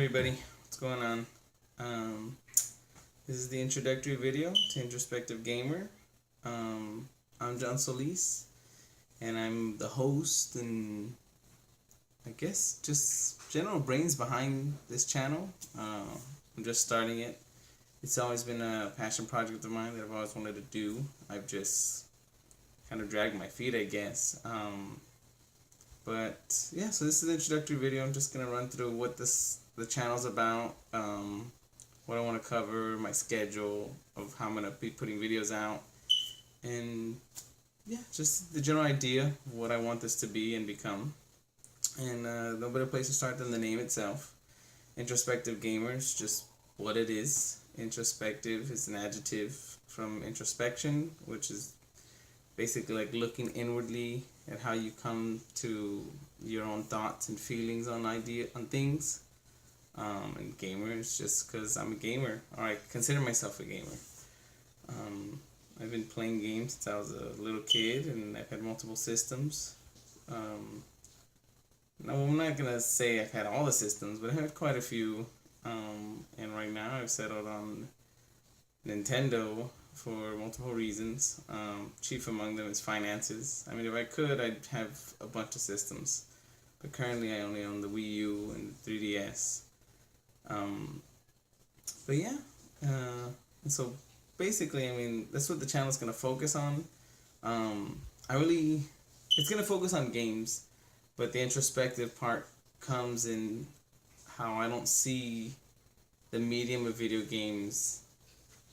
everybody, what's going on? Um, this is the introductory video to Introspective Gamer. I'm John Solis, and I'm the host and I guess just general brains behind this channel. I'm just starting it. It's always been a passion project of mine that I've always wanted to do. I've just kind of dragged my feet, I guess. But yeah, so this is the introductory video. I'm just gonna run through what the channel's about, what I want to cover, my schedule of how I'm gonna be putting videos out, and yeah, just the general idea of what I want this to be and become. And no better place to start than the name itself. Introspective Gamers, just what it is. Introspective is an adjective from introspection, which is basically like looking inwardly at how you come to your own thoughts and feelings on things. And gamers, just because I'm a gamer, or I consider myself a gamer. I've been playing games since I was a little kid, and I've had multiple systems. No, I'm not gonna say I've had all the systems, but I've had quite a few. And right now I've settled on Nintendo for multiple reasons. Chief among them is finances. I mean, if I could, I'd have a bunch of systems, but currently I only own the Wii U and the 3DS. But yeah, and so basically, I mean, that's what the channel's gonna focus on. It's gonna focus on games, but the introspective part comes in how I don't see the medium of video games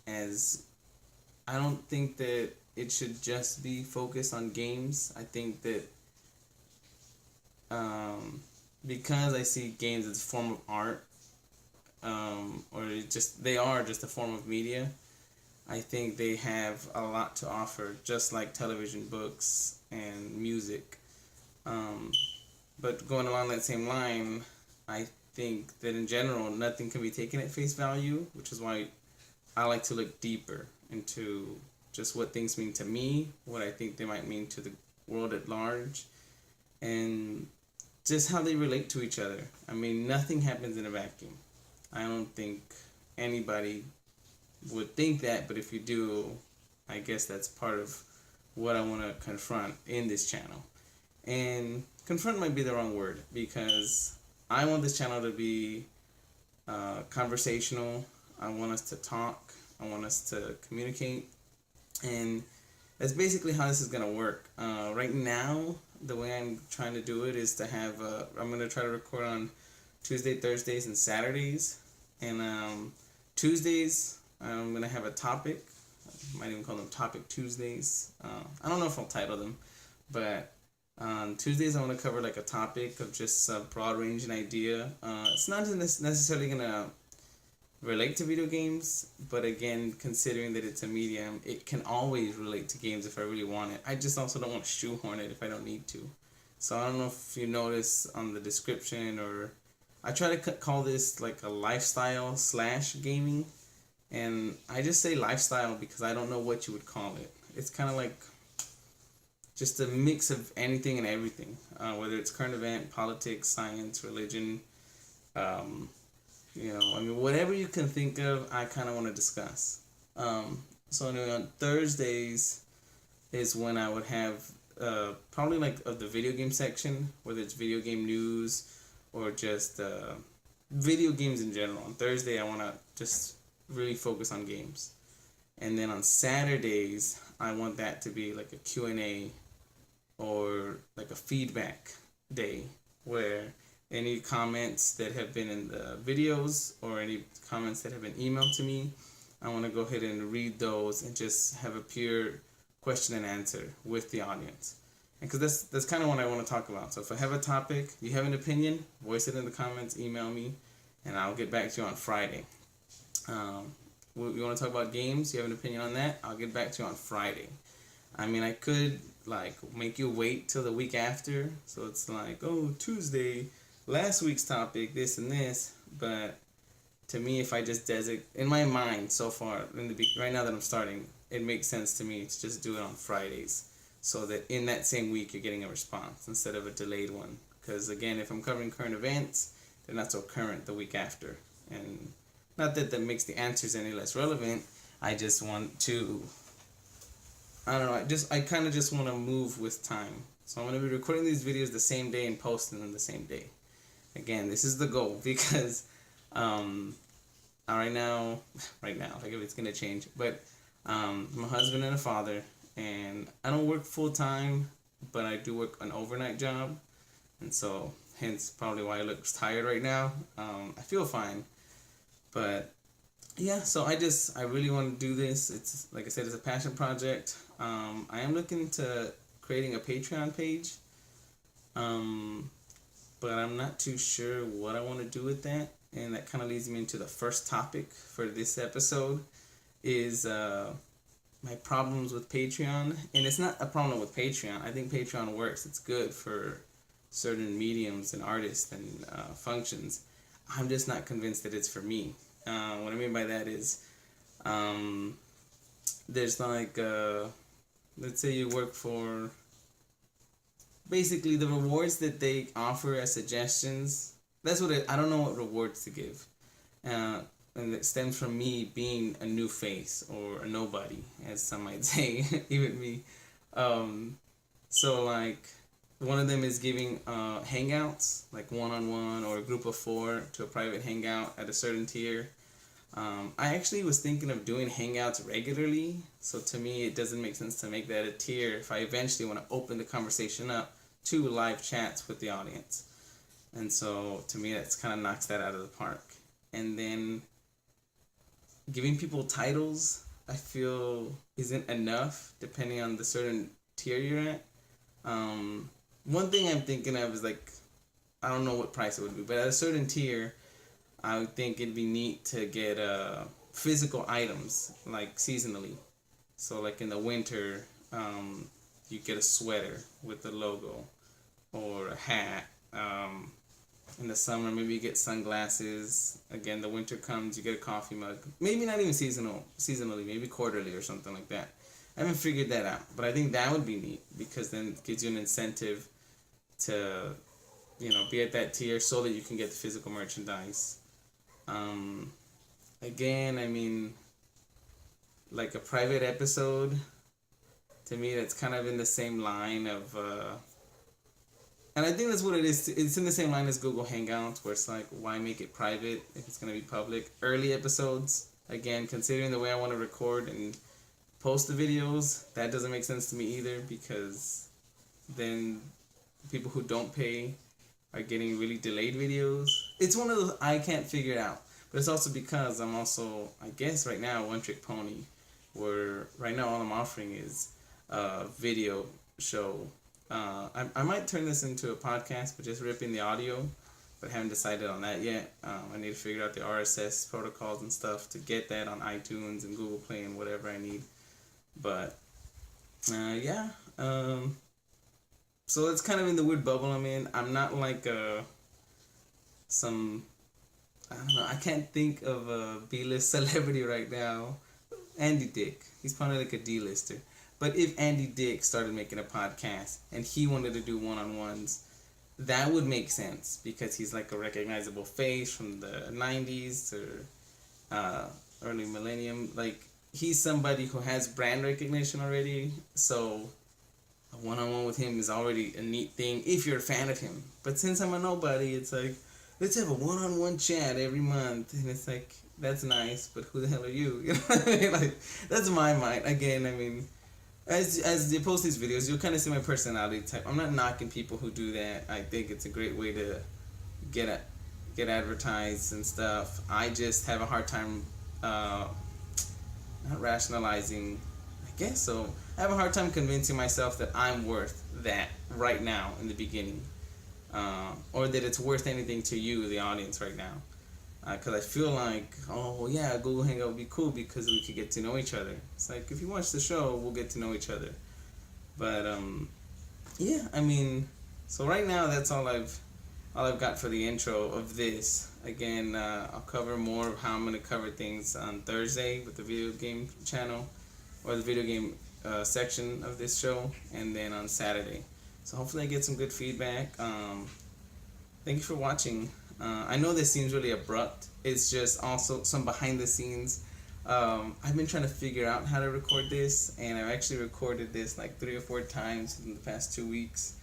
as, I don't think that it should just be focused on games. I think that because I see games as a form of art, or they are just a form of media, I think they have a lot to offer, just like television, books, and music. But going along that same line, I think that in general, nothing can be taken at face value, which is why I like to look deeper into just what things mean to me, what I think they might mean to the world at large, and just how they relate to each other. I mean, nothing happens in a vacuum. I don't think anybody would think that, but if you do, I guess that's part of what I want to confront in this channel. And confront might be the wrong word, because I want this channel to be conversational. I want us to talk. I want us to communicate. And that's basically how this is going to work. Right now, the way I'm trying to do it is to have, I'm going to try to record on Tuesday, Thursdays, and Saturdays. And Tuesdays, I'm going to have a topic. I might even call them Topic Tuesdays. I don't know if I'll title them, but on Tuesdays I want to cover like a topic of just a broad ranging idea. It's not necessarily going to relate to video games, but again, considering that it's a medium, it can always relate to games if I really want it. I just also don't want to shoehorn it if I don't need to. So I don't know if you notice on the description, or I try to call this like a lifestyle / gaming, and I just say lifestyle because I don't know what you would call it. It's kind of like just a mix of anything and everything, whether it's current event, politics, science, religion, I mean, whatever you can think of, I kind of want to discuss. So anyway, on Thursdays is when I would have probably like of the video game section, whether it's video game news or just video games in general. On Thursday, I want to just really focus on games. And then on Saturdays, I want that to be like a Q&A or like a feedback day, where any comments that have been in the videos or any comments that have been emailed to me, I want to go ahead and read those and just have a pure question and answer with the audience. And because that's kind of what I want to talk about. So if I have a topic, you have an opinion, voice it in the comments, email me, and I'll get back to you on Friday. You want to talk about games, you have an opinion on that, I'll get back to you on Friday. I mean, I could like make you wait till the week after, so it's like, oh, Tuesday, last week's topic, this and this. But to me, if I just designate in my mind so far, right now that I'm starting, it makes sense to me to just do it on Fridays, so that in that same week you're getting a response instead of a delayed one. Because again, if I'm covering current events, they're not so current the week after. And not that that makes the answers any less relevant. I just want to, I don't know, I kind of just want to move with time. So I'm going to be recording these videos the same day and posting them the same day. Again, this is the goal because right now, like if it's going to change, but I'm a husband and a father, and I don't work full time, but I do work an overnight job, and so hence probably why I look tired right now. I feel fine, but yeah, so I really want to do this. It's like I said, it's a passion project. I am looking to creating a Patreon page, but I'm not too sure what I want to do with that, and that kind of leads me into the first topic for this episode is my problems with Patreon. And it's not a problem with Patreon. I think Patreon works. It's good for certain mediums and artists and functions. I'm just not convinced that it's for me. What I mean by that is there's like let's say you work for, basically the rewards that they offer as suggestions. That's what I don't know what rewards to give. And it stems from me being a new face or a nobody, as some might say, even me. So like one of them is giving hangouts, like one-on-one or a group of 4 to a private hangout at a certain tier. I actually was thinking of doing hangouts regularly, so to me it doesn't make sense to make that a tier if I eventually want to open the conversation up to live chats with the audience. And so to me that's kind of knocks that out of the park. And then giving people titles, I feel isn't enough depending on the certain tier you're at. One thing I'm thinking of is like, I don't know what price it would be, but at a certain tier, I would think it'd be neat to get physical items like seasonally. So like in the winter, you get a sweater with the logo or a hat. In the summer, maybe you get sunglasses. Again, the winter comes, you get a coffee mug. Maybe not even seasonally, maybe quarterly or something like that. I haven't figured that out, but I think that would be neat because then it gives you an incentive to, be at that tier so that you can get the physical merchandise. Again, I mean, like a private episode, to me, that's kind of in the same line of, and I think that's what it is. It's in the same line as Google Hangouts, where it's like, why make it private if it's going to be public? Early episodes, again, considering the way I want to record and post the videos, that doesn't make sense to me either, because then people who don't pay are getting really delayed videos. It's one of those I can't figure it out. But it's also because I'm also, I guess right now, one trick pony, where right now all I'm offering is a video show. I might turn this into a podcast, but just ripping the audio, but haven't decided on that yet. I need to figure out the RSS protocols and stuff to get that on iTunes and Google Play and whatever I need. But yeah, so it's kind of in the weird bubble I'm in. I'm not like I don't know, I can't think of a B-list celebrity right now. Andy Dick, he's probably like a D-lister. But if Andy Dick started making a podcast and he wanted to do one-on-ones, that would make sense because he's like a recognizable face from the 90s or early millennium. Like, he's somebody who has brand recognition already, so a one-on-one with him is already a neat thing if you're a fan of him. But since I'm a nobody, it's like, let's have a one-on-one chat every month. And it's like, that's nice, but who the hell are you? You know what I mean? Like, that's my mind. Again, I mean, as you post these videos, you'll kind of see my personality type. I'm not knocking people who do that. I think it's a great way to get advertised and stuff. I just have a hard time not rationalizing, I guess so. I have a hard time convincing myself that I'm worth that right now in the beginning. Or that it's worth anything to you, the audience, right now. Because I feel like, oh yeah, Google Hangout would be cool because we could get to know each other. It's like, if you watch the show, we'll get to know each other. But yeah, I mean, so right now that's all I've got for the intro of this. Again, I'll cover more of how I'm gonna cover things on Thursday with the video game channel or the video game section of this show, and then on Saturday. So hopefully I get some good feedback. Thank you for watching. I know this seems really abrupt. It's just also some behind the scenes. I've been trying to figure out how to record this, and I've actually recorded this like 3 or 4 times in the past 2 weeks.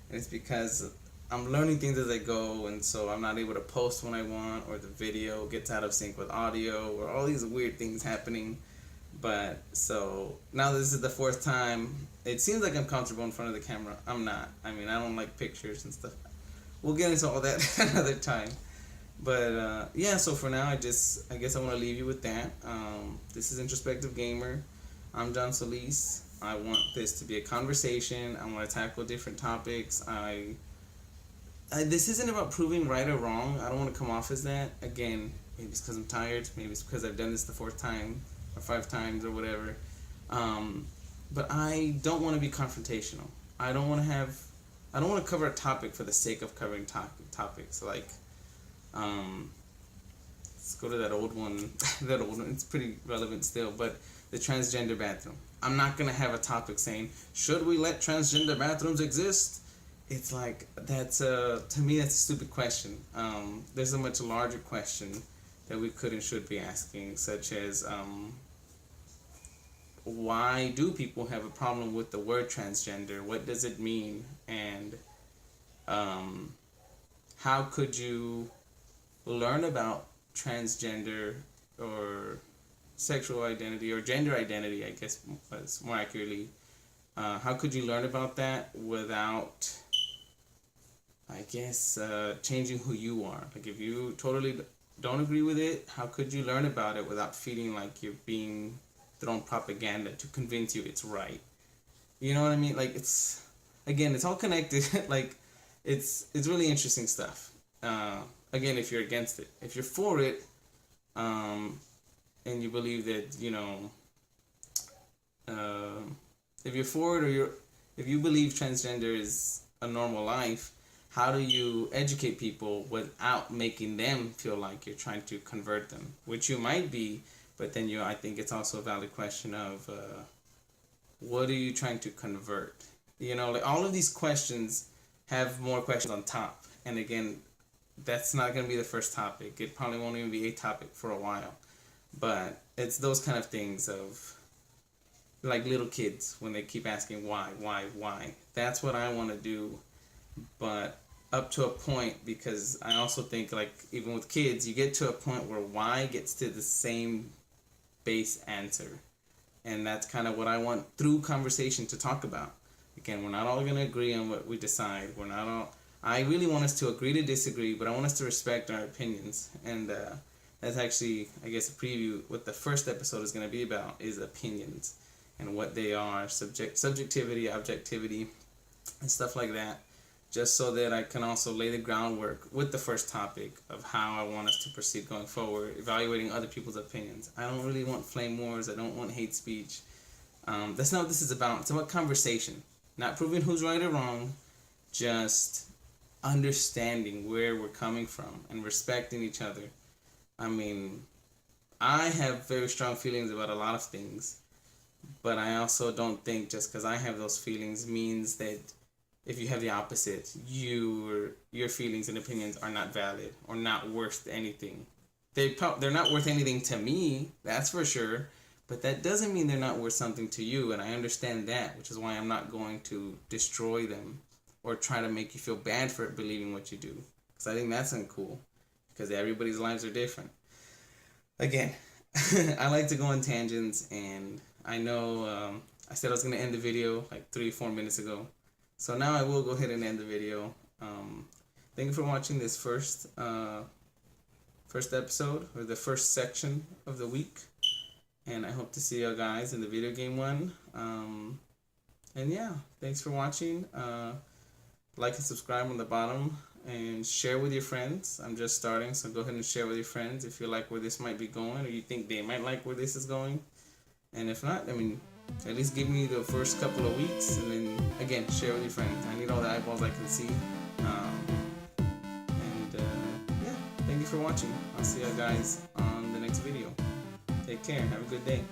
And it's because I'm learning things as I go, and so I'm not able to post when I want, or the video gets out of sync with audio, or all these weird things happening. But so now this is the fourth time. It seems like I'm comfortable in front of the camera. I'm not. I mean, I don't like pictures and stuff. We'll get into all that another time. But yeah, so for now, I guess I want to leave you with that. This is Introspective Gamer. I'm John Solis. I want this to be a conversation. I want to tackle different topics. This isn't about proving right or wrong. I don't want to come off as that. Again, maybe it's because I'm tired. Maybe it's because I've done this the fourth time or 5 times or whatever. But I don't want to be confrontational. I don't want to cover a topic for the sake of covering topics. Like, let's go to that old one. That old one. It's pretty relevant still. But the transgender bathroom. I'm not gonna have a topic saying, should we let transgender bathrooms exist? It's like, to me that's a stupid question. There's a much larger question that we could and should be asking, such as why do people have a problem with the word transgender? What does it mean? And how could you learn about transgender or sexual identity or gender identity, I guess was more accurately. How could you learn about that without, I guess, changing who you are? Like, if you totally don't agree with it, how could you learn about it without feeling like you're being thrown propaganda to convince you it's right? You know what I mean? Like, it's all connected. Like, it's really interesting stuff. Again, if you're against it. If you're for it, and you believe that, if you're for it, or if you believe transgender is a normal life, how do you educate people without making them feel like you're trying to convert them? Which you might be, but then I think it's also a valid question of what are you trying to convert? Like, all of these questions have more questions on top. And again, that's not going to be the first topic. It probably won't even be a topic for a while. But it's those kind of things of, like, little kids when they keep asking why. That's what I want to do, but up to a point, because I also think, like, even with kids, you get to a point where why gets to the same base answer. And that's kind of what I want through conversation to talk about. Again, we're not all going to agree on what we decide. I really want us to agree to disagree, but I want us to respect our opinions. And that's actually, I guess, a preview. What the first episode is going to be about is opinions and what they are, subjectivity, objectivity, and stuff like that. Just so that I can also lay the groundwork with the first topic of how I want us to proceed going forward, evaluating other people's opinions. I don't really want flame wars. I don't want hate speech. That's not what this is about. It's about conversation. Not proving who's right or wrong, just understanding where we're coming from and respecting each other. I mean, I have very strong feelings about a lot of things, but I also don't think just because I have those feelings means that if you have the opposite, your feelings and opinions are not valid or not worth anything. They're not worth anything to me, that's for sure, but that doesn't mean they're not worth something to you, and I understand that, which is why I'm not going to destroy them or try to make you feel bad for believing what you do, because I think that's uncool, because everybody's lives are different. Again, I like to go on tangents, and I know I said I was going to end the video like 3-4 minutes ago, so now I will go ahead and end the video. Thank you for watching this first episode, or the first section of the week, and I hope to see you guys in the video game one. And yeah, thanks for watching. Like and subscribe on the bottom, and share with your friends. I'm just starting, so go ahead and share with your friends if you like where this might be going, or you think they might like where this is going. And if not, I mean, at least give me the first couple of weeks, and then again, share with your friends. I need all the eyeballs I can see. Yeah, thank you for watching. I'll see you guys on the next video. Take care. Have a good day.